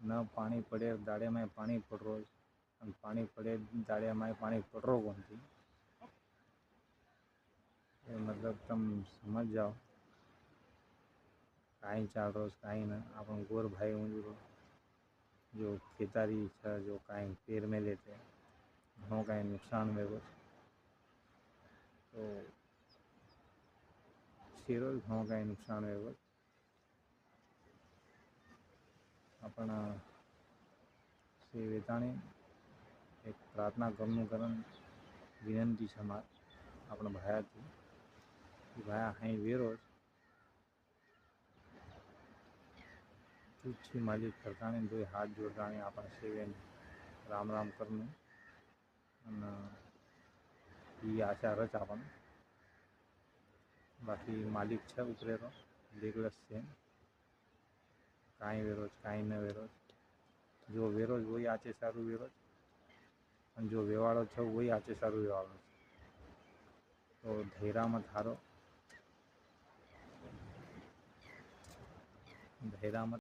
न पाणी पड़े दाड़े में पाणी पड़ रो पाणी पड़े दाड़े में पाणी पड़ रो कौन थी मतलब तुम समझ जाओ कहीं चाल रो कहीं न अपन गोर भाई ऊँजो जो खेतारी है जो कहीं पेड़ में लेते घणो कहीं नुकसान वेगो तो शेरो घणो कहीं नुकसान वेगो अपन श्री वेताणी एक प्रार्थना करनु करन विनंती है मार अपना भाया थी कि भाया हाई वेरो तुच्छी मालिक करता ने दो हाथ जोड़ता ने अपन सेवे राम राम करनु ये आशा रच अपन बाकी मालिक छे उपरे रो देखलस से काई वेरोज काई न वेरोज जो वेरोज वही आचे सारू वेरोज जो वेवाड़ो छे वही आचे सारू वेवाड़ो तो धैर्य मत हारो धैर्य मत